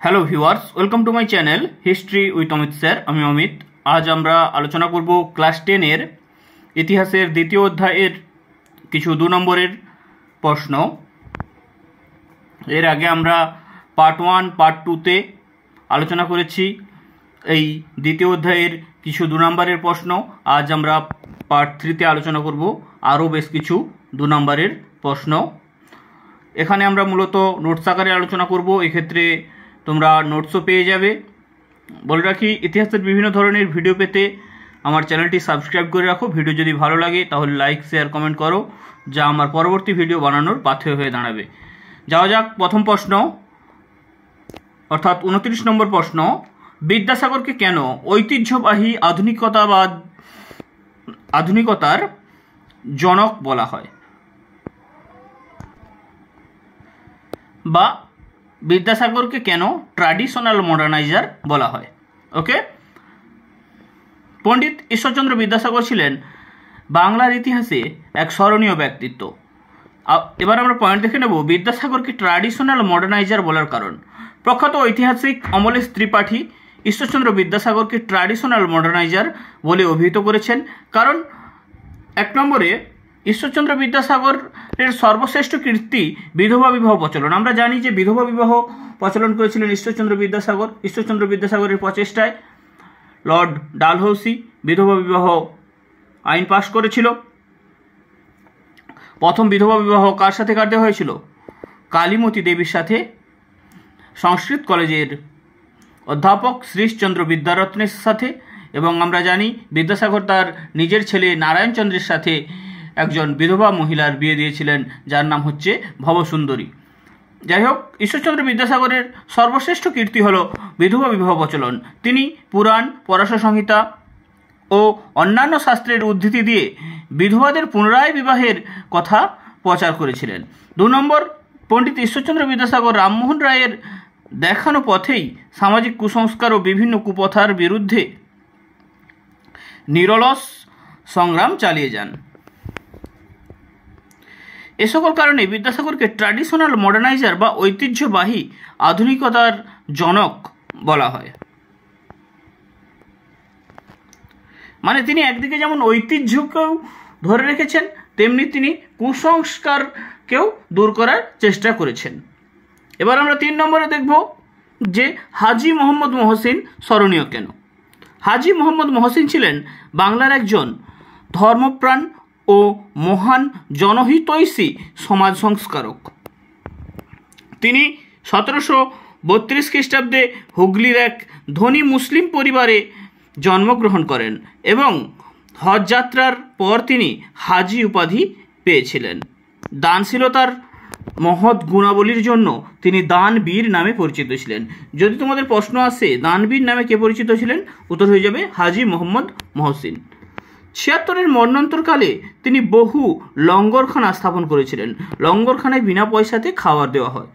Hello viewers, welcome to my channel history with Amit sir. আমি অমিত। আজ আমরা আলোচনা করব ক্লাস 10-এর ইতিহাসের দ্বিতীয় অধ্যায়ের কিছু 2 নম্বরের প্রশ্ন। এর আগে আমরা পার্ট 1 পার্ট 2-তে আলোচনা করেছি এই দ্বিতীয় অধ্যায়ের কিছু 2 নম্বরের প্রশ্ন। আজ আমরা পার্ট 3-তে আলোচনা করব আরও বেশ কিছু 2 নম্বরের প্রশ্ন। এখানে আমরা মূলত নোটস আকারে আলোচনা করব, এক্ষেত্রে তোমরা নোটসও পেয়ে যাবে। বলে রাখি, ইতিহাসের বিভিন্ন ধরনের ভিডিও পেতে আমার চ্যানেলটি সাবস্ক্রাইব করে রাখো। ভিডিও যদি ভালো লাগে তাহলে লাইক, শেয়ার, কমেন্ট করো, যা আমার পরবর্তী ভিডিও বানানোর পাথেয় হয়ে দাঁড়াবে। যাওয়া যাক প্রথম প্রশ্ন, অর্থাৎ 29 নম্বর প্রশ্ন। বিদ্যাসাগরকে কেন ঐতিহ্যবাহী আধুনিকতার জনক বলা হয়, বা বিদ্যাসাগরকে কেন ট্র্যাডিশনাল মডার্নাইজার বলা হয়? ওকে, পণ্ডিত ঈশ্বরচন্দ্র বিদ্যাসাগর ছিলেন বাংলার ইতিহাসে এক স্মরণীয় ব্যক্তিত্ব। এবার আমরা পয়েন্ট দেখে নেব বিদ্যাসাগরকে ট্র্যাডিশনাল মডার্নাইজার বলার কারণ। প্রখ্যাত ঐতিহাসিক অমলেশ ত্রিপাঠী ঈশ্বরচন্দ্র বিদ্যাসাগরকে ট্র্যাডিশনাল মডার্নাইজার বলে অভিহিত করেছেন। কারণ 1 নম্বরে, ঈশ্বরচন্দ্র বিদ্যাসাগরের সর্বশ্রেষ্ঠ কীর্তি বিধবা বিবাহ প্রচলন। আমরা জানি যে বিধবা বিবাহ প্রচলন করেছিলেন ঈশ্বরচন্দ্র বিদ্যাসাগর। ঈশ্বরচন্দ্র বিদ্যাসাগরের প্রচেষ্টায় লর্ড ডালহৌসি বিধবা বিবাহ আইন পাশ করেছিল। প্রথম বিধবা বিবাহ কার সাথে কাটতে হয়েছিল? কালীমতি দেবীর সাথে। সংস্কৃত কলেজের অধ্যাপক শ্রীশচন্দ্র বিদ্যারত্নের সাথে। এবং আমরা জানি বিদ্যাসাগর তার নিজের ছেলে নারায়ণচন্দ্রের সাথে একজন বিধবা মহিলার বিয়ে দিয়েছিলেন, যার নাম হচ্ছে ভবসুন্দরী। যাই হোক, ঈশ্বরচন্দ্র বিদ্যাসাগরের সর্বশ্রেষ্ঠ কীর্তি হল বিধবা বিবাহ প্রচলন। তিনি পুরাণ, পরাশর সংহিতা ও অন্যান্য শাস্ত্রের উদ্ধৃতি দিয়ে বিধবাদের পুনরায় বিবাহের কথা প্রচার করেছিলেন। 2 নম্বর, পণ্ডিত ঈশ্বরচন্দ্র বিদ্যাসাগর রামমোহন রায়ের দেখানো পথেই সামাজিক কুসংস্কার ও বিভিন্ন কুপ্রথার বিরুদ্ধে নিরলস সংগ্রাম চালিয়ে যান। এ সকল কারণে বিদ্যাসাগরকে ট্র্যাডিশনাল মডার্নাইজার বা ঐতিহ্যবাহী আধুনিকতার জনক বলা হয়। মানে তিনি একদিকে যেমন ঐতিহ্যকেও ধরে রেখেছেন, তেমনি তিনি কুসংস্কারকেও দূর করার চেষ্টা করেছেন। এবার আমরা 3 নম্বরে দেখব যে হাজী মোহাম্মদ মহসিন স্মরণীয় কেন। হাজী মোহাম্মদ মহসিন ছিলেন বাংলার একজন ধর্মপ্রাণ ও মহান জনহিতৈষী সমাজ সংস্কারক। তিনি 1732 খ্রিস্টাব্দে হুগলির এক ধনী মুসলিম পরিবারে জন্মগ্রহণ করেন এবং হজ যাত্রার পর তিনি হাজী উপাধি পেয়েছিলেন। দানশীলতার মহৎ গুণাবলীর জন্য তিনি দানবীর নামে পরিচিত ছিলেন। যদি তোমাদের প্রশ্ন আসে দানবীর নামে কে পরিচিত ছিলেন, উত্তর হয়ে যাবে হাজী মোহাম্মদ মহসিন। 76-এর মন্বন্তরকালে তিনি বহু লঙ্গরখানা স্থাপন করেছিলেন। লঙ্গরখানায় বিনা পয়সাতে খাবার দেওয়া হয়।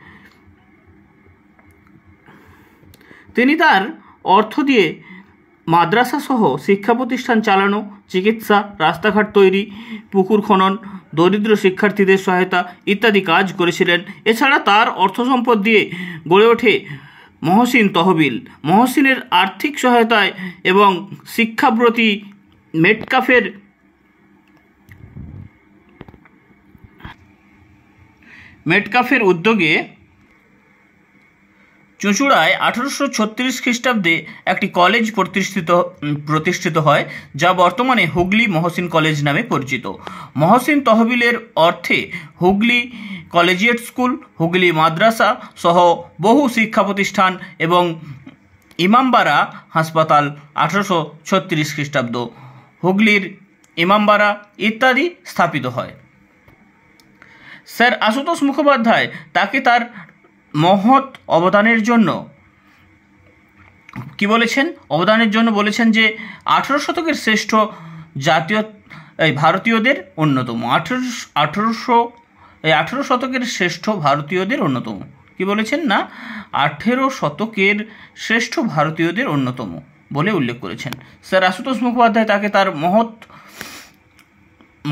তিনি তার অর্থ দিয়ে মাদ্রাসা সহ শিক্ষা প্রতিষ্ঠান চালানো, চিকিৎসা, রাস্তাঘাট তৈরি, পুকুর খনন, দরিদ্র শিক্ষার্থীদের সহায়তা ইত্যাদি কাজ করেছিলেন। এছাড়া তার অর্থ সম্পদ দিয়ে গড়ে ওঠে মহসিন তহবিল। মহসিনের আর্থিক সহায়তায় এবং শিক্ষাব্রতী মেটকাফের উদ্যোগে চুঁচুড়ায় 1836 খ্রিস্টাব্দে একটি কলেজ প্রতিষ্ঠিত হয়, যা বর্তমানে হুগলি মহসিন কলেজ নামে পরিচিত। মহসিন তহবিলের অর্থে হুগলি কলেজিয়েট স্কুল, হুগলি মাদ্রাসা সহ বহু শিক্ষা প্রতিষ্ঠান এবং ইমামবাড়া হাসপাতাল 1836 খ্রিস্টাব্দ, হুগলির ইমামবাড়া ইত্যাদি স্থাপিত হয়। স্যার আশুতোষ মুখোপাধ্যায় তাকে তার মহৎ অবদানের জন্য কি বলেছেন? অবদানের জন্য বলেছেন যে 18 শতকের শ্রেষ্ঠ ভারতীয়দের অন্যতম। 18 শতকের শ্রেষ্ঠ ভারতীয়দের অন্যতম। কি বলেছেন না 18 শতকের শ্রেষ্ঠ ভারতীয়দের অন্যতম বলে উল্লেখ করেছেন। স্যার আশুতোষ মুখোপাধ্যায় তাকে তার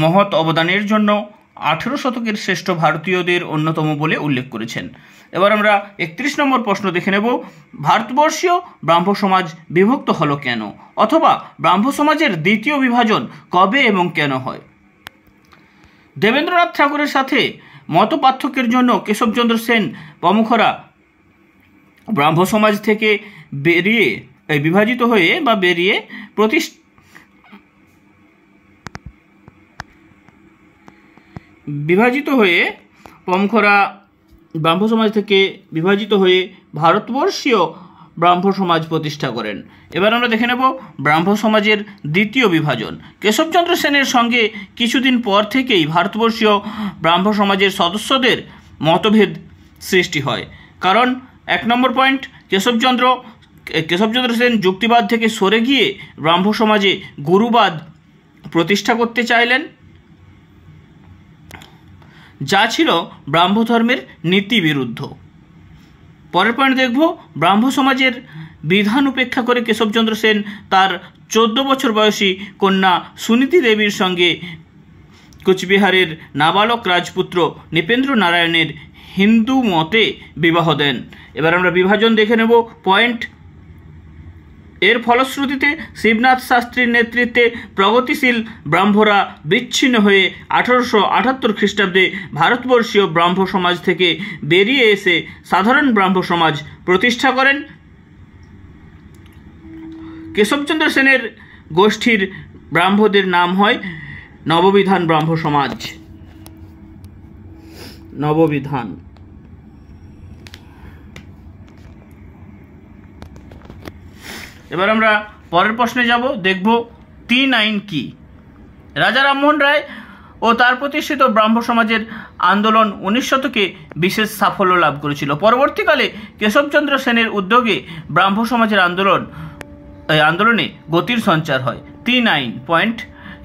মহৎ অবদানের জন্য 18 শতকের শ্রেষ্ঠ ভারতীয়দের অন্যতম বলে উল্লেখ করেছেন। এবার আমরা 31 নম্বর প্রশ্ন দেখে নেব, ভারতবর্ষীয় ব্রাহ্ম সমাজ বিভক্ত হলো কেন, অথবা ব্রাহ্ম সমাজের দ্বিতীয় বিভাজন কবে এবং কেন হয়? দেবেন্দ্রনাথ ঠাকুরের সাথে মত পার্থক্যের জন্য কেশবচন্দ্র সেন প্রমুখরা ব্রাহ্ম সমাজ থেকে বিভাজিত হয়ে ভারতবর্ষীয় ব্রাহ্ম সমাজ প্রতিষ্ঠা করেন। এবার আমরা দেখে নেব ব্রাহ্ম সমাজের দ্বিতীয় বিভাজন। কেশবচন্দ্র সেনের সঙ্গে কিছুদিন পর থেকেই ভারতবর্ষীয় ব্রাহ্ম সমাজের সদস্যদের মতভেদ সৃষ্টি হয়। কারণ 1 নম্বর পয়েন্ট, কেশবচন্দ্র সেন যুক্তিবাদ থেকে সরে গিয়ে ব্রাহ্ম সমাজে গুরুবাদ প্রতিষ্ঠা করতে চাইলেন, যা ছিল ব্রাহ্ম ধর্মের নীতি বিরুদ্ধ। পরের পয়েন্ট দেখব, ব্রাহ্ম সমাজের বিধান উপেক্ষা করে কেশবচন্দ্র সেন তার 14 বছর বয়সী কন্যা সুনীতি দেবীর সঙ্গে কুচবিহারের নাবালক রাজপুত্র নৃপেন্দ্র নারায়ণের হিন্দু মতে বিবাহ দেন। এবার আমরা বিভাজন দেখে নেব। পয়েন্ট, এর ফলশ্রুতিতে শিবনাথ শাস্ত্রীর নেতৃত্বে প্রগতিশীল ব্রাহ্মরা বিচ্ছিন্ন হয়ে 1878 খ্রিস্টাব্দে ভারতবর্ষীয় ব্রাহ্ম সমাজ থেকে বেরিয়ে এসে সাধারণ ব্রাহ্ম সমাজ প্রতিষ্ঠা করেন। কেশবচন্দ্র সেনের গোষ্ঠীর ব্রাহ্মদের নাম হয় নববিধান ব্রাহ্ম সমাজ। নববিধান। এবার আমরা পরের প্রশ্নে যাব, দেখব 3 আইন কি। রাজা রামমোহন রায় ও তার প্রতিষ্ঠিত ব্রাহ্ম সমাজের আন্দোলন 19 শতকে বিশেষ সাফল্য লাভ করেছিল। পরবর্তীকালে কেশবচন্দ্র সেনের উদ্যোগে ব্রাহ্ম সমাজের আন্দোলনে গতির সঞ্চার হয়। 3 আইন। পয়েন্ট,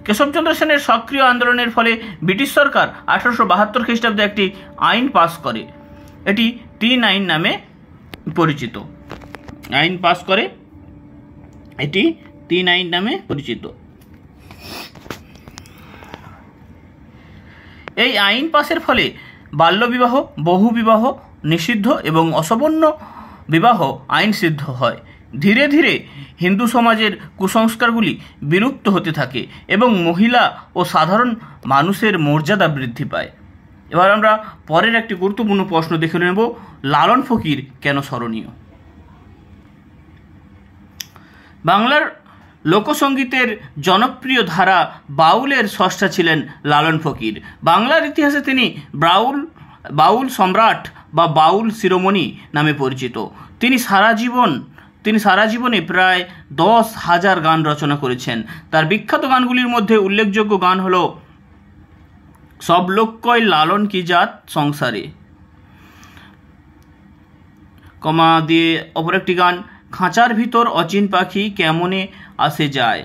কেশবচন্দ্র সেনের সক্রিয় আন্দোলনের ফলে ব্রিটিশ সরকার 1872 খ্রিস্টাব্দে একটি আইন পাস করে। এটি 3 আইন নামে পরিচিত। এটি 3 আইন নামে পরিচিত। এই আইন পাসের ফলে বাল্যবিবাহ, বহুবিবাহ নিষিদ্ধ এবং অসবর্ণ বিবাহ আইন সিদ্ধ হয়। ধীরে ধীরে হিন্দু সমাজের কুসংস্কারগুলি বিলুপ্ত হতে থাকে এবং মহিলা ও সাধারণ মানুষের মর্যাদা বৃদ্ধি পায়। এবার আমরা পরের একটি গুরুত্বপূর্ণ প্রশ্ন দেখে নেব, লালন ফকির কেন স্মরণীয়? বাংলার লোকসঙ্গীতের জনপ্রিয় ধারা বাউলের স্রষ্টা ছিলেন লালন ফকির। বাংলার ইতিহাসে তিনি বাউল সম্রাট বা বাউল শিরোমণি নামে পরিচিত। তিনি সারা জীবনে প্রায় 10,000 গান রচনা করেছেন। তার বিখ্যাত গানগুলির মধ্যে উল্লেখযোগ্য গান হল সব লোক কয় লালন কি জাত সংসারে, কমা দিয়ে অপর একটি গান খাঁচার ভিতর অচিন পাখি কেমনে আসে যায়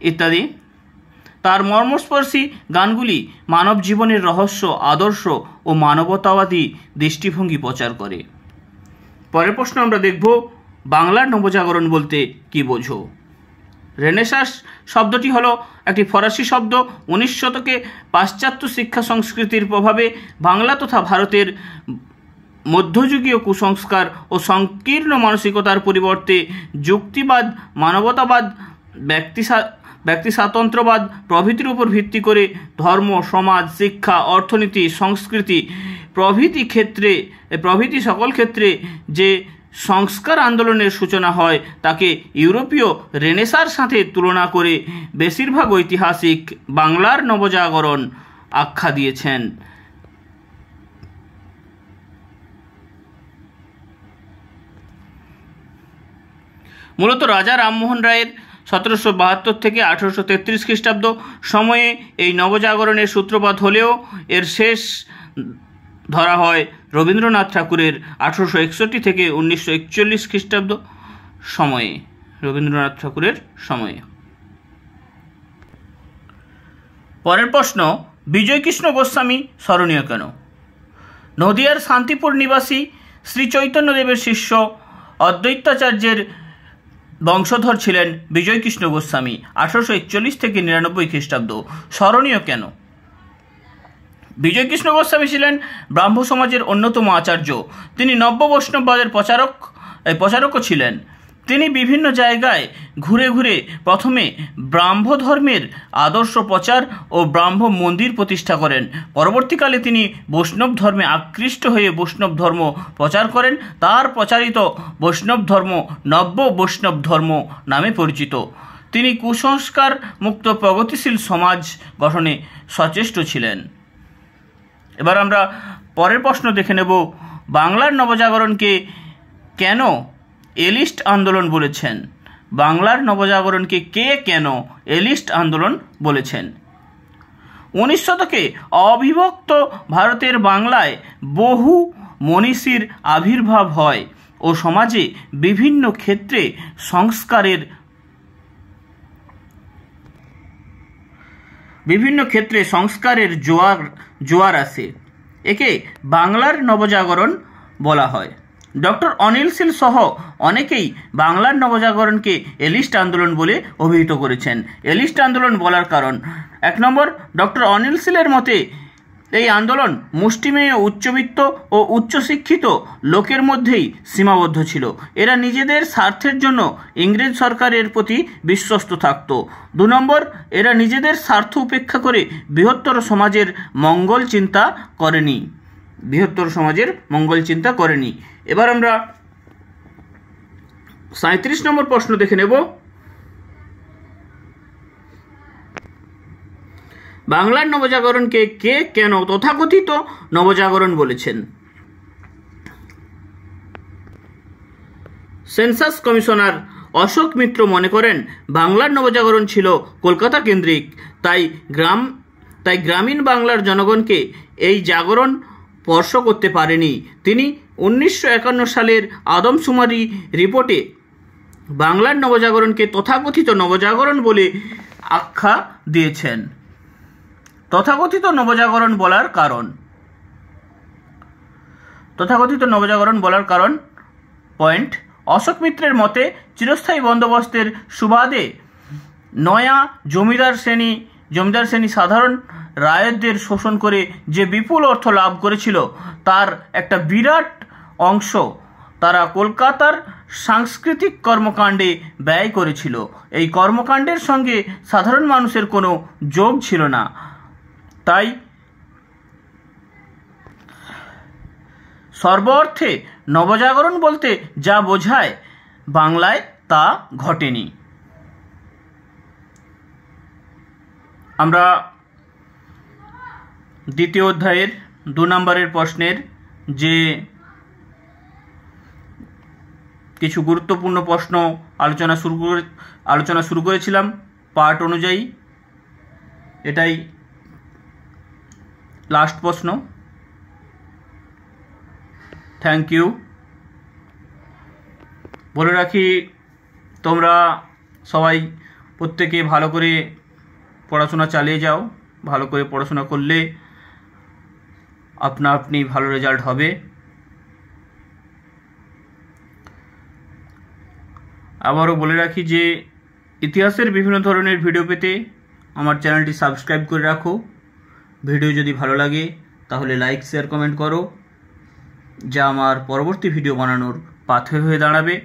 ইত্যাদি। তার মর্মস্পর্শী গানগুলি মানব জীবনের রহস্য, আদর্শ ও মানবতাবাদী দৃষ্টিভঙ্গি প্রচার করে। পরের প্রশ্ন আমরা দেখব, বাংলার নবজাগরণ বলতে কি বোঝো? রেনেসাঁস শব্দটি হলো একটি ফরাসি শব্দ। 19 শতকে পাশ্চাত্য শিক্ষা সংস্কৃতির প্রভাবে বাংলা তথা ভারতের মধ্যযুগীয় কুসংস্কার ও সংকীর্ণ মানসিকতার পরিবর্তে যুক্তিবাদ, মানবতাবাদ, ব্যক্তি স্বাতন্ত্র্যবাদ প্রভৃতির উপর ভিত্তি করে ধর্ম, সমাজ, শিক্ষা, অর্থনীতি, সংস্কৃতি প্রভৃতি সকল ক্ষেত্রে যে সংস্কার আন্দোলনের সূচনা হয় তাকে ইউরোপীয় রেনেসাঁর সাথে তুলনা করে বেশিরভাগ ঐতিহাসিক বাংলার নবজাগরণ আখ্যা দিয়েছেন। মূলত রাজা রামমোহন রায়ের 1772 থেকে 1833 খ্রিস্টাব্দ সময়ে এই নবজাগরণের সূত্রপাত হলেও এর শেষ ধরা হয় রবীন্দ্রনাথ ঠাকুরের 1861 থেকে 1941 খ্রিস্টাব্দ সময়ে। পরের প্রশ্ন, বিজয়কৃষ্ণ গোস্বামী স্মরণীয় কেন? নদিয়ার শান্তিপুর নিবাসী শ্রী চৈতন্যদেবের শিষ্য অদ্বৈতাচার্যের বংশধর ছিলেন বিজয়কৃষ্ণ গোস্বামী। 1841 থেকে 99 খ্রিস্টাব্দ। স্মরণীয় কেন? বিজয়কৃষ্ণ গোস্বামী ছিলেন ব্রাহ্ম সমাজের অন্যতম আচার্য। তিনি নব্য বৈষ্ণববাদের প্রচারকও ছিলেন। তিনি বিভিন্ন জায়গায় ঘুরে ঘুরে প্রথমে ব্রাহ্ম ধর্মের আদর্শ প্রচার ও ব্রাহ্ম মন্দির প্রতিষ্ঠা করেন। পরবর্তীকালে তিনি বৈষ্ণব ধর্মে আকৃষ্ট হয়ে বৈষ্ণব ধর্ম প্রচার করেন। তার প্রচারিত বৈষ্ণব ধর্ম নব্য বৈষ্ণব ধর্ম নামে পরিচিত। তিনি কুসংস্কার মুক্ত প্রগতিশীল সমাজ গঠনে সচেষ্ট ছিলেন। এবার আমরা পরের প্রশ্ন দেখে নেব, বাংলার নবজাগরণকে কেন এলিস্ট আন্দোলন বলেছেন? বাংলার নবজাগরণকে কে কেন এলিস্ট আন্দোলন বলেছেন? 19 শতকে অবিভক্ত ভারতের বাংলায় বহু মনীষীর আবির্ভাব হয় ও সমাজে বিভিন্ন ক্ষেত্রে সংস্কারের জোয়ার আসে। একে বাংলার নবজাগরণ বলা হয়। ডক্টর অনিল শীল সহ অনেকেই বাংলার নবজাগরণকে এলিস্ট আন্দোলন বলে অভিহিত করেছেন। এলিস্ট আন্দোলন বলার কারণ, 1 নম্বর, ডক্টর অনিল শীলের মতে এই আন্দোলন মুষ্টিমেয় উচ্চবিত্ত ও উচ্চশিক্ষিত লোকের মধ্যেই সীমাবদ্ধ ছিল। এরা নিজেদের স্বার্থের জন্য ইংরেজ সরকারের প্রতি বিশ্বস্ত থাকত। 2 নম্বর, এরা নিজেদের স্বার্থ উপেক্ষা করে বৃহত্তর সমাজের মঙ্গল চিন্তা করেনি। এবার আমরা 37 নম্বর প্রশ্ন দেখে নেব, বাংলার নবজাগরণকে কে কেন তথাকথিত নবজাগরণ বলেছেন? সেন্সাস কমিশনার অশোক মিত্র মনে করেন বাংলার নবজাগরণ ছিল কলকাতা কেন্দ্রিক, তাই গ্রামীণ বাংলার জনগণকে এই জাগরণ স্পর্শ করতে পারেনি। তিনি 1951 সালের আদমশুমারি রিপোর্টে বাংলার নবজাগরণকে তথাকথিত নবজাগরণ বলে আখ্যা দিয়েছেন। তথাকথিত নবজাগরণ বলার কারণ পয়েন্ট, অশোক মিত্রের মতে চিরস্থায়ী বন্দোবস্তের সুবাদে নয়া জমিদার শ্রেণী সাধারণ রায়তদের শোষণ করে যে বিপুল অর্থ লাভ করেছিল তার একটা বিরাট অংশ তারা কলকাতার সাংস্কৃতিক কর্মকাণ্ডে ব্যয় করেছিল। এই কর্মকাণ্ডের সঙ্গে সাধারণ মানুষের কোনো যোগ ছিল না। তাই সর্ব অর্থে নবজাগরণ বলতে যা বোঝায় বাংলায় তা ঘটেনি। আমরা দ্বিতীয় অধ্যায়ের 2 নম্বরের প্রশ্নের যে কিছু গুরুত্বপূর্ণ প্রশ্ন আলোচনা শুরু করেছিলাম পার্ট অনুযায়ী, এটাই লাস্ট প্রশ্ন। Thank you. বলে রাখি, তোমরা সবাই প্রত্যেকে ভালো করে পড়াশোনা চালিয়ে যাও। ভালো করে পড়াশোনা করলে আপনি ভালো রেজাল্ট হবে। আবারও বলে রাখি যে ইতিহাসের বিভিন্ন ধরনের ভিডিও পেতে আমার চ্যানেলটি সাবস্ক্রাইব করে রাখো। ভিডিও যদি ভালো লাগে তাহলে লাইক, শেয়ার, কমেন্ট করো, যা আমার পরবর্তী ভিডিও বানানোর পাথেয় হয়ে দাঁড়াবে।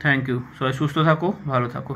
Thank you. সবাই সুস্থ থাকো, ভালো থাকো।